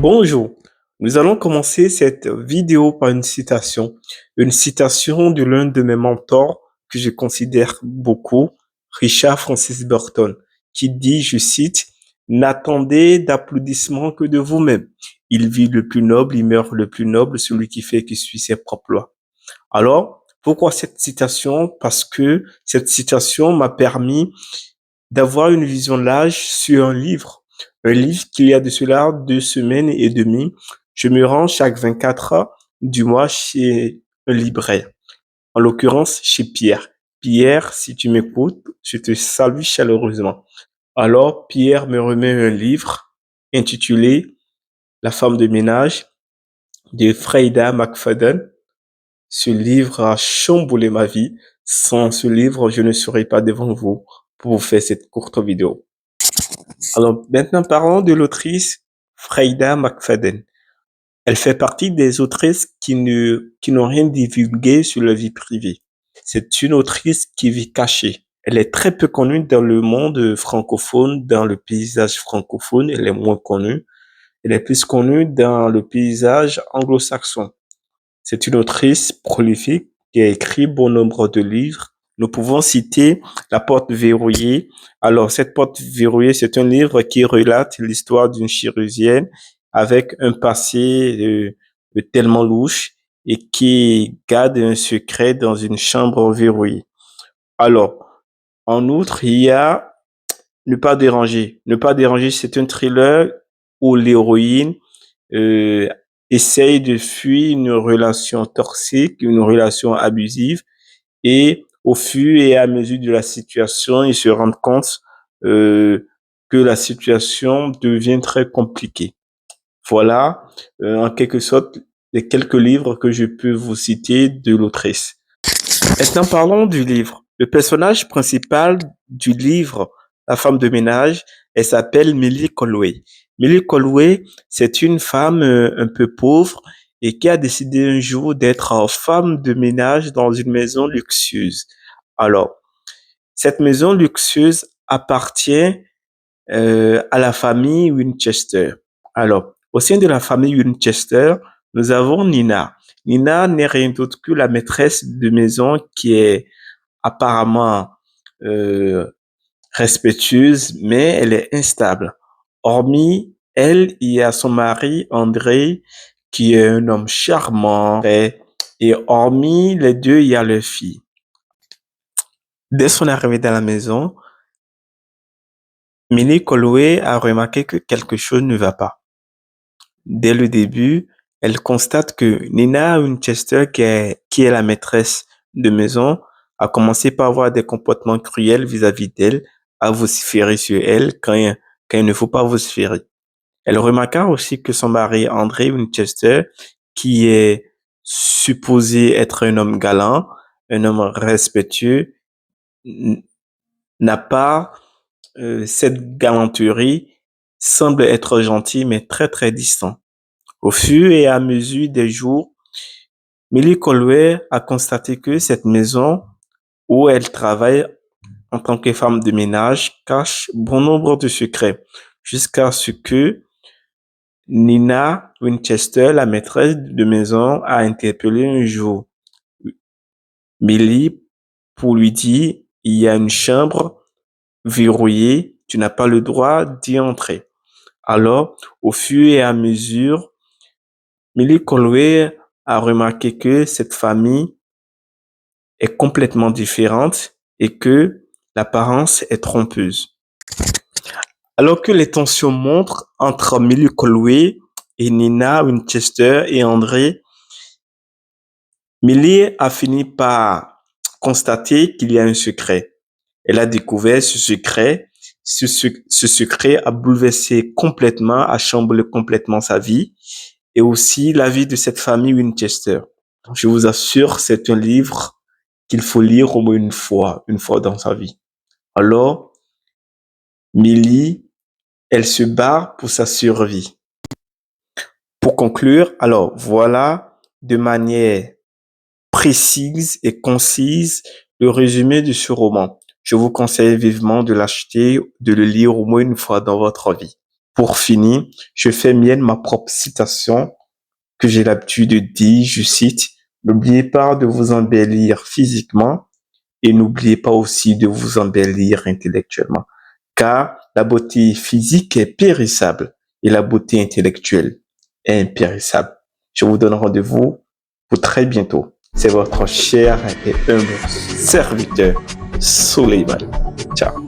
Bonjour, nous allons commencer cette vidéo par une citation de l'un de mes mentors que je considère beaucoup, Richard Francis Burton, qui dit, je cite, n'attendez d'applaudissements que de vous-même. Il vit le plus noble, il meurt le plus noble, celui qui fait et qui suit ses propres lois. Alors, pourquoi cette citation? Parce que cette citation m'a permis d'avoir une vision large sur un livre qu'il y a de cela 2 semaines et demie. Je me rends chaque 24 heures du mois chez un libraire, en l'occurrence chez Pierre. Pierre, si tu m'écoutes, je te salue chaleureusement. Alors, Pierre me remet un livre intitulé La femme de ménage de Freida McFadden. Ce livre a chamboulé ma vie. Sans ce livre, je ne serais pas devant vous pour vous faire cette courte vidéo. Alors, maintenant, parlons de l'autrice Freida McFadden. Elle fait partie des autrices qui n'ont rien divulgué sur leur vie privée. C'est une autrice qui vit cachée. Elle est très peu connue dans le monde francophone, dans le paysage francophone, elle est moins connue. Elle est plus connue dans le paysage anglo-saxon. C'est une autrice prolifique qui a écrit bon nombre de livres. Nous pouvons citer La porte verrouillée. Alors, cette porte verrouillée, c'est un livre qui relate l'histoire d'une chirurgienne avec un passé tellement louche et qui garde un secret dans une chambre verrouillée. Alors, en outre, il y a Ne pas déranger. Ne pas déranger, c'est un thriller où l'héroïne euh, essaye de fuir une relation toxique, une relation abusive, et au fur et à mesure de la situation, ils se rendent compte euh, que la situation devient très compliquée. Voilà, en quelque sorte, les quelques livres que je peux vous citer de l'autrice. Maintenant, parlons du livre. Le personnage principal du livre, La femme de ménage, elle s'appelle Millie Colway. Millie Colway, c'est une femme un peu pauvre et qui a décidé un jour d'être femme de ménage dans une maison luxueuse. Alors, cette maison luxueuse appartient à la famille Winchester. Alors, au sein de la famille Winchester, nous avons Nina. Nina n'est rien d'autre que la maîtresse de maison qui est apparemment euh, respectueuse, mais elle est instable. Hormis elle, il y a son mari André, qui est un homme charmant. Et hormis les deux, il y a leur fille. Dès son arrivée dans la maison, Millie Colway a remarqué que quelque chose ne va pas. Dès le début, elle constate que Nina Winchester, qui est la maîtresse de maison, a commencé par avoir des comportements cruels vis-à-vis d'elle, à vociférer sur elle quand il ne faut pas vociférer. Elle remarqua aussi que son mari André Winchester, qui est supposé être un homme galant, un homme respectueux, n'a pas cette galanterie, semble être gentil mais très très distant. Au fur et à mesure des jours, Millie Colway a constaté que cette maison où elle travaille en tant que femme de ménage cache bon nombre de secrets, jusqu'à ce que Nina Winchester, la maîtresse de maison, a interpellé un jour Millie pour lui dire, il y a une chambre verrouillée, tu n'as pas le droit d'y entrer. Alors, au fur et à mesure, Millie Colway a remarqué que cette famille est complètement différente et que l'apparence est trompeuse. Alors que les tensions montent entre Millie Colway et Nina Winchester et André, Millie a fini par constater qu'il y a un secret. Elle a découvert ce secret. Ce secret a bouleversé complètement, a chamboulé complètement sa vie et aussi la vie de cette famille Winchester. Je vous assure, c'est un livre qu'il faut lire au moins une fois dans sa vie. Alors, Millie, elle se bat pour sa survie. Pour conclure, alors voilà de manière précise et concise le résumé de ce roman. Je vous conseille vivement de l'acheter, de le lire au moins une fois dans votre vie. Pour finir, je fais mienne ma propre citation que j'ai l'habitude de dire, je cite, n'oubliez pas de vous embellir physiquement et n'oubliez pas aussi de vous embellir intellectuellement, car la beauté physique est périssable et la beauté intellectuelle est impérissable. Je vous donne rendez-vous pour très bientôt. C'est votre cher et humble serviteur, Souleymane. Ciao.